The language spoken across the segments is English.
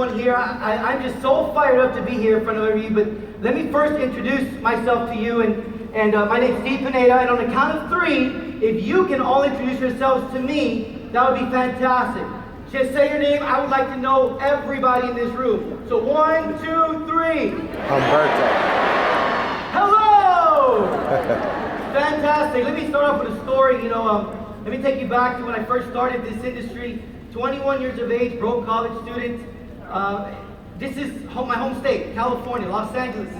everyone here. I'm just so fired up to be here in front of you, but let me first introduce myself to you. And my name's Steve Pineda, and on the count of 3, if you can all introduce yourselves to me, that would be fantastic. Just say your name. I would like to know everybody in this room. So 1, 2, 3. Humberto. Hello! Fantastic. Let me start off with a story. Let me take you back to when I first started this industry. 21 years of age, broke college student. This is my home state, California, Los Angeles.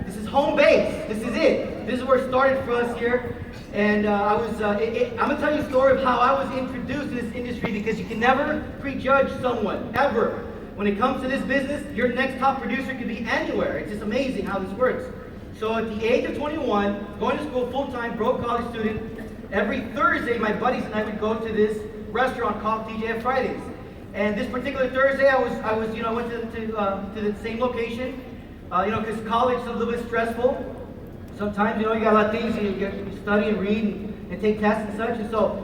This is home base. This is it. This is where it started for us here. And I'm going to tell you a story of how I was introduced to this industry, because you can never prejudge someone, ever. When it comes to this business, your next top producer could be anywhere. It's just amazing how this works. So at the age of 21, going to school full-time, broke college student, every Thursday, my buddies and I would go to this restaurant called TJF Fridays. And this particular Thursday, I went to the same location, because college is a little bit stressful. Sometimes, you got a lot of things, you study and read and take tests and such. And so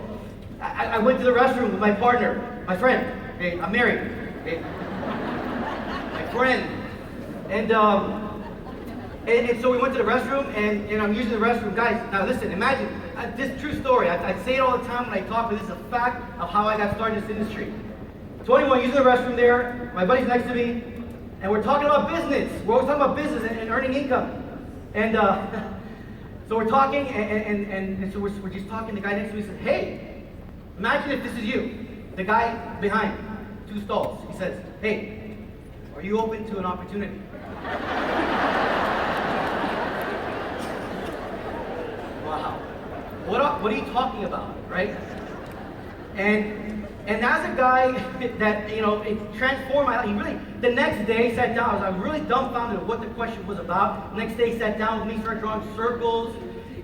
I went to the restroom with my partner, my friend. Okay, I'm married. Okay. My friend. And so we went to the restroom, and I'm using the restroom. Guys, now listen, imagine, this true story. I say it all the time when I talk, but this is a fact of how I got started in this industry. 21, using the restroom there, my buddy's next to me, and we're talking about business. We're always talking about business and earning income. And so we're talking, and so we're just talking. The guy next to me said, "Hey, imagine if this is you." The guy behind, 2 stalls. He says, "Hey, are you open to an opportunity?" Wow. What are you talking about, right? And as a guy that, it transformed my life, the next day sat down, I was really dumbfounded at what the question was about. The next day he sat down with me, started drawing circles,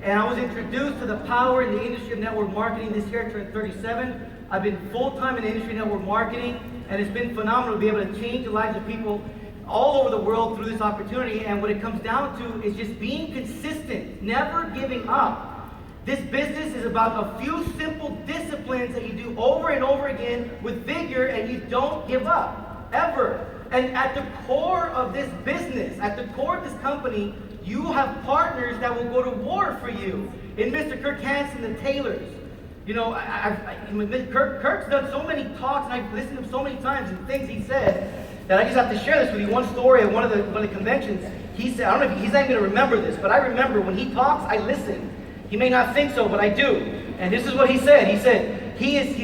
and I was introduced to the power in the industry of network marketing. This year I turned 37. I've been full-time in the industry of network marketing, and it's been phenomenal to be able to change the lives of people all over the world through this opportunity. And what it comes down to is just being consistent, never giving up. This business is about a few simple disciplines that you do over and over again with vigor, and you don't give up, ever. And at the core of this business, at the core of this company, you have partners that will go to war for you. In Mr. Kirk Hansen, the Taylors. Kirk's done so many talks, and I've listened to him so many times, and things he said, that I just have to share this with you. One story at one of the conventions, he said, I don't know if he's not going to remember this, but I remember when he talks, I listen. He may not think so, but I do. And this is what he said. He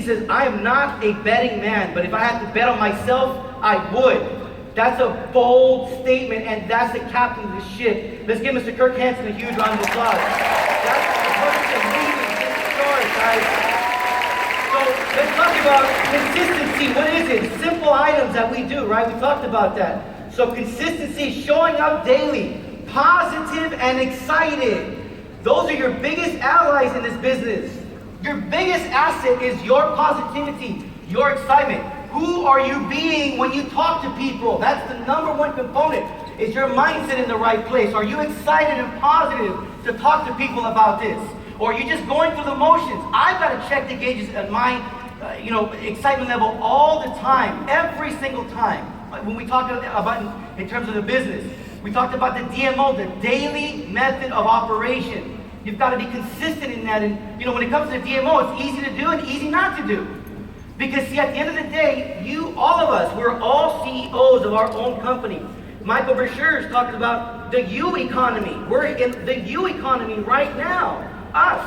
says, "I am not a betting man, but if I had to bet on myself, I would." That's a bold statement, and that's the captain of the ship. Let's give Mr. Kirk Hansen a huge round of applause. That's the person leading this story, guys. So let's talk about consistency. What is it? Simple items that we do, right? We talked about that. So consistency, showing up daily, positive and excited. Those are your biggest allies in this business. Your biggest asset is your positivity, your excitement. Who are you being when you talk to people? That's the number one component. Is your mindset in the right place? Are you excited and positive to talk to people about this? Or are you just going through the motions? I've got to check the gauges at my excitement level all the time, every single time. When we talk about in terms of the business, we talked about the DMO, the daily method of operation. You've got to be consistent in that. And when it comes to the DMO, it's easy to do and easy not to do. Because see, at the end of the day, all of us, we're all CEOs of our own company. Michael Brashear is talking about the U economy. We're in the U economy right now. Us,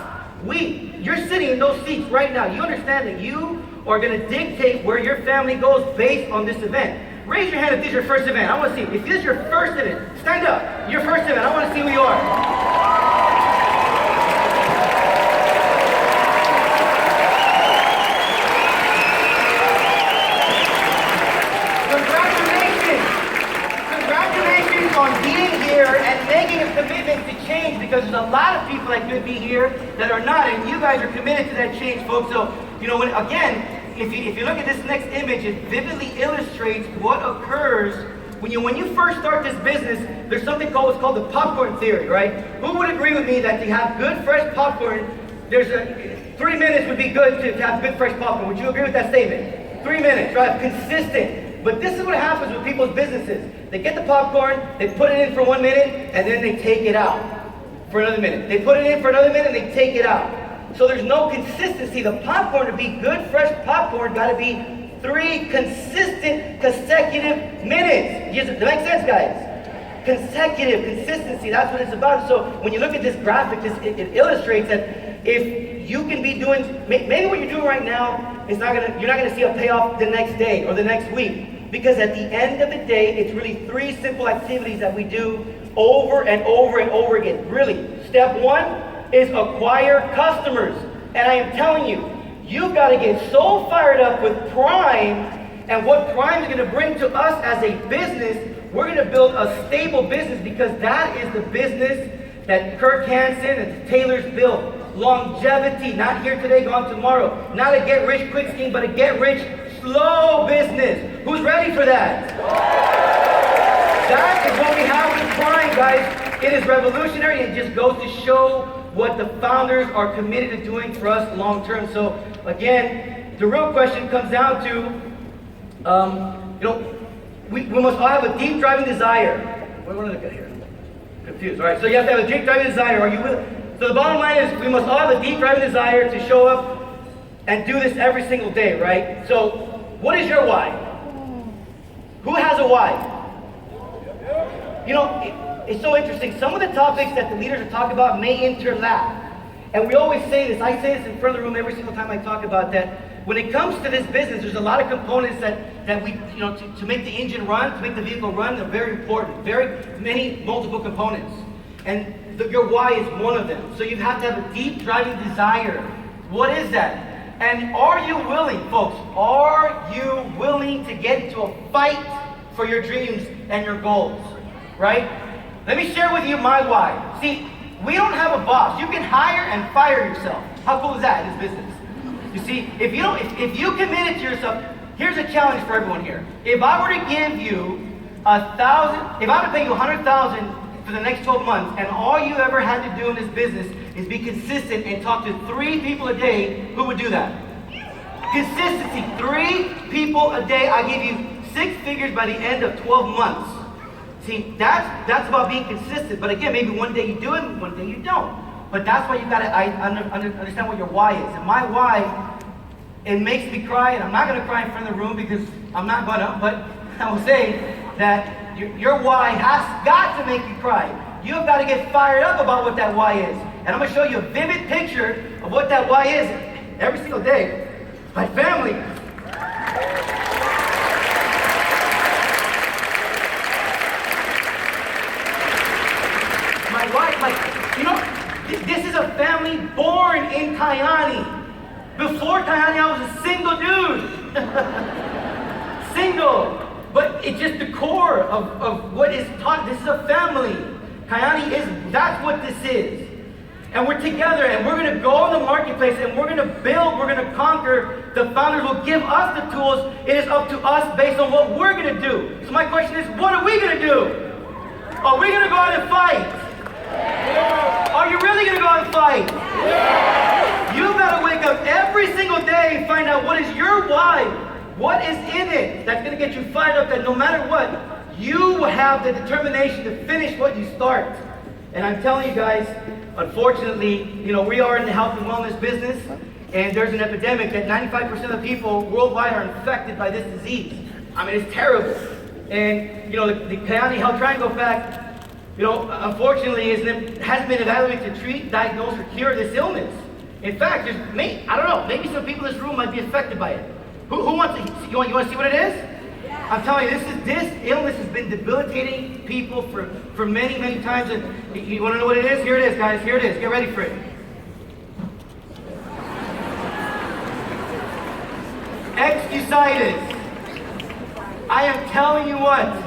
you're sitting in those seats right now. You understand that you are going to dictate where your family goes based on this event. Raise your hand if this is your first event. I want to see. If this is your first event, stand up. Your first event. I want to see who you are. Congratulations on being here and making a commitment to change, because there's a lot of people that could be here that are not, and you guys are committed to that change, folks. So, if you look at this next image, it vividly illustrates what occurs when you first start this business. There's something called the popcorn theory, right? Who would agree with me that to have good fresh popcorn, 3 minutes would be good to have good fresh popcorn? Would you agree with that statement? 3 minutes, right? Consistent. But this is what happens with people's businesses. They get the popcorn, they put it in for 1 minute, and then they take it out for another minute. They put it in for another minute, and they take it out. So there's no consistency. The popcorn, to be good, fresh popcorn, got to be 3 consistent, consecutive minutes. Does that make sense, guys? Consecutive, consistency, that's what it's about. So when you look at this graphic, it illustrates that if you can be doing, maybe what you're doing right now is you're not gonna see a payoff the next day or the next week. Because at the end of the day, it's really 3 simple activities that we do over and over and over again. Really, step 1 is acquire customers. And I am telling you, you've got to get so fired up with Prime and what Prime is going to bring to us as a business. We're going to build a stable business because that is the business that Kirk Hansen and Taylor's built. Longevity, not here today, gone tomorrow. Not a get-rich-quick scheme, but a get-rich-slow business. Who's ready for that? That is what we have with Prime, guys. It is revolutionary. It just goes to show what the founders are committed to doing for us long-term. So, again, the real question comes down to, we must all have a deep driving desire. What do I look at here? Confused. All right, so you have to have a deep driving desire. Are you willing? So the bottom line is we must all have a deep driving desire to show up and do this every single day, right? So what is your why? Who has a why? It's so interesting. Some of the topics that the leaders are talking about may interlap. And we always say this. I say this in front of the room every single time I talk about that. When it comes to this business, there's a lot of components that we, to make the engine run, to make the vehicle run, they're very important. Very many, multiple components. And your why is one of them. So you have to have a deep driving desire. What is that? And are you willing, folks, are you willing to get into a fight for your dreams and your goals? Right? Let me share with you my why. See, we don't have a boss. You can hire and fire yourself. How cool is that in this business? You see, if you committed to yourself, here's a challenge for everyone here. If I were to give you $1,000, if I were to pay you $100,000 for the next 12 months, and all you ever had to do in this business is be consistent and talk to 3 people a day, who would do that? Consistency, 3 people a day. I give you 6 figures by the end of 12 months. See, that's about being consistent. But again, maybe one day you do it, one day you don't. But that's why you gotta understand what your why is. And my why, it makes me cry, and I'm not gonna cry in front of the room because I'm not gonna, but I will say that your why has got to make you cry. You've got to get fired up about what that why is. And I'm gonna show you a vivid picture of what that why is every single day. My family. My wife, this is a family born in Kayani. Before Kayani, I was a single dude. Single. But it's just the core of what is taught. This is a family. Kayani that's what this is. And we're together, and we're going to go in the marketplace, and we're going to build, we're going to conquer. The founders will give us the tools. It is up to us based on what we're going to do. So my question is, what are we going to do? Are we going to go out and fight? Are you really going to go out and fight? You better wake up every single day and find out what is your why. What is in it that's going to get you fired up, that no matter what, you have the determination to finish what you start. And I'm telling you guys, unfortunately, we are in the health and wellness business, and there's an epidemic that 95% of people worldwide are infected by this disease. I mean, it's terrible. And, the Kayani Health Triangle fact, unfortunately, hasn't been evaluated to treat, diagnose, or cure this illness. In fact, I don't know, maybe some people in this room might be affected by it. Who wants to, you want to see what it is? Yeah. I'm telling you, this illness has been debilitating people for many, many times. And you want to know what it is? Here it is, guys. Here it is. Get ready for it. Excusitis. I am telling you what.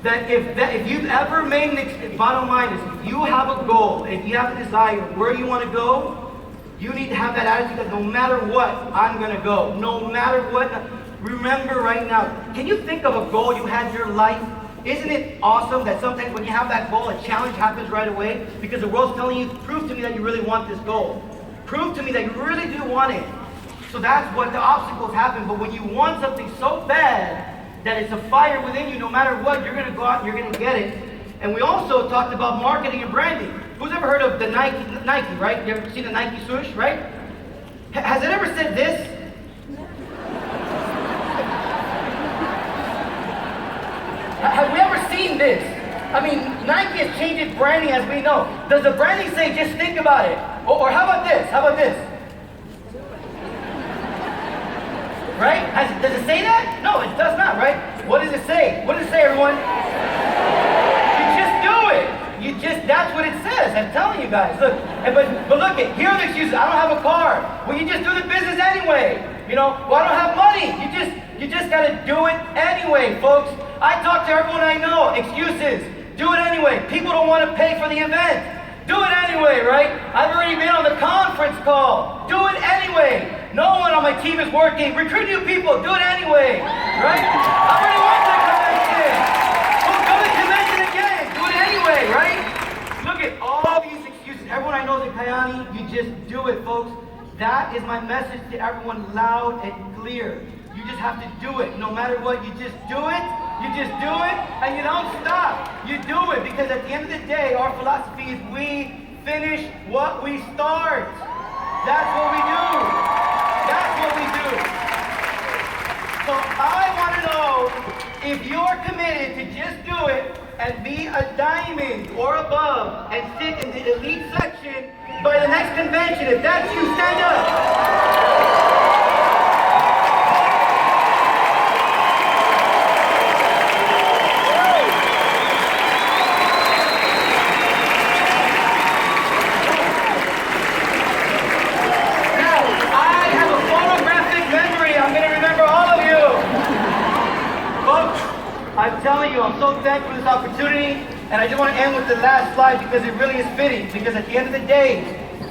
That if you've ever made bottom line is, if you have a goal, if you have a desire where you want to go, you need to have that attitude that no matter what, I'm going to go. No matter what. Remember right now, can you think of a goal you had in your life? Isn't it awesome that sometimes when you have that goal, a challenge happens right away? Because the world's telling you, prove to me that you really want this goal. Prove to me that you really do want it. So that's what the obstacles happen. But when you want something so bad, that it's a fire within you. No matter what, you're going to go out and you're going to get it. And we also talked about marketing and branding. Who's ever heard of the Nike, right? You ever seen the Nike swoosh, right? Has it ever said this? Have we ever seen this? I mean, Nike has changed its branding as we know. Does the branding say, just think about it? Or how about this? How about this? Right? Does it say that? No, it does not, right? What does it say? What does it say, everyone? You just do it. That's what it says. I'm telling you guys. Look, but look, here are the excuses. I don't have a car. Well, you just do the business anyway. You know, well, I don't have money. You just got to do it anyway, folks. I talk to everyone I know. Excuses. Do it anyway. People don't want to pay for the event. Do it anyway, right? I've already been on the conference call. Do it anyway. No one on my team is working. Recruit new people. Do it anyway, right? I already went to the convention. Well, go to the convention again. Do it anyway, right? Look at all these excuses. Everyone I know is in Kayani. You just do it, folks. That is my message to everyone, loud and clear. You just have to do it. No matter what, you just do it. You just do it, and you don't stop. You do it, because at the end of the day, our philosophy is we finish what we start. That's what we do. That's what we do. So I want to know if you're committed to just do it and be a diamond or above and sit in the elite section by the next convention. If that's you, stand up. I'm telling you, I'm so thankful for this opportunity, and I just want to end with the last slide because it really is fitting, because at the end of the day,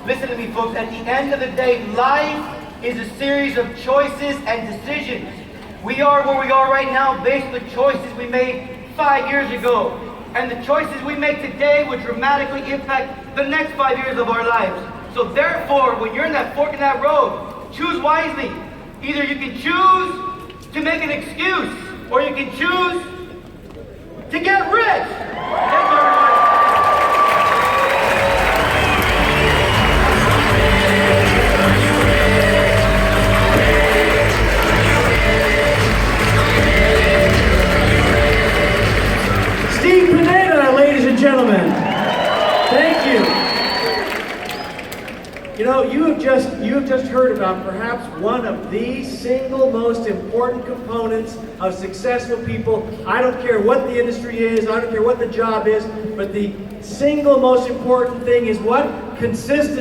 listen to me folks, at the end of the day, life is a series of choices and decisions. We are where we are right now based on the choices we made 5 years ago, and the choices we make today will dramatically impact the next 5 years of our lives. So therefore, when you're in that fork in that road, choose wisely. Either you can choose to make an excuse, or you can choose to get rich. Thank you, everyone. Steve Pineda, ladies and gentlemen. Thank you. You know, you have just heard about perhaps one of the single most important components of successful people. I don't care what the industry is, I don't care what the job is, but the single most important thing is what? Consistency.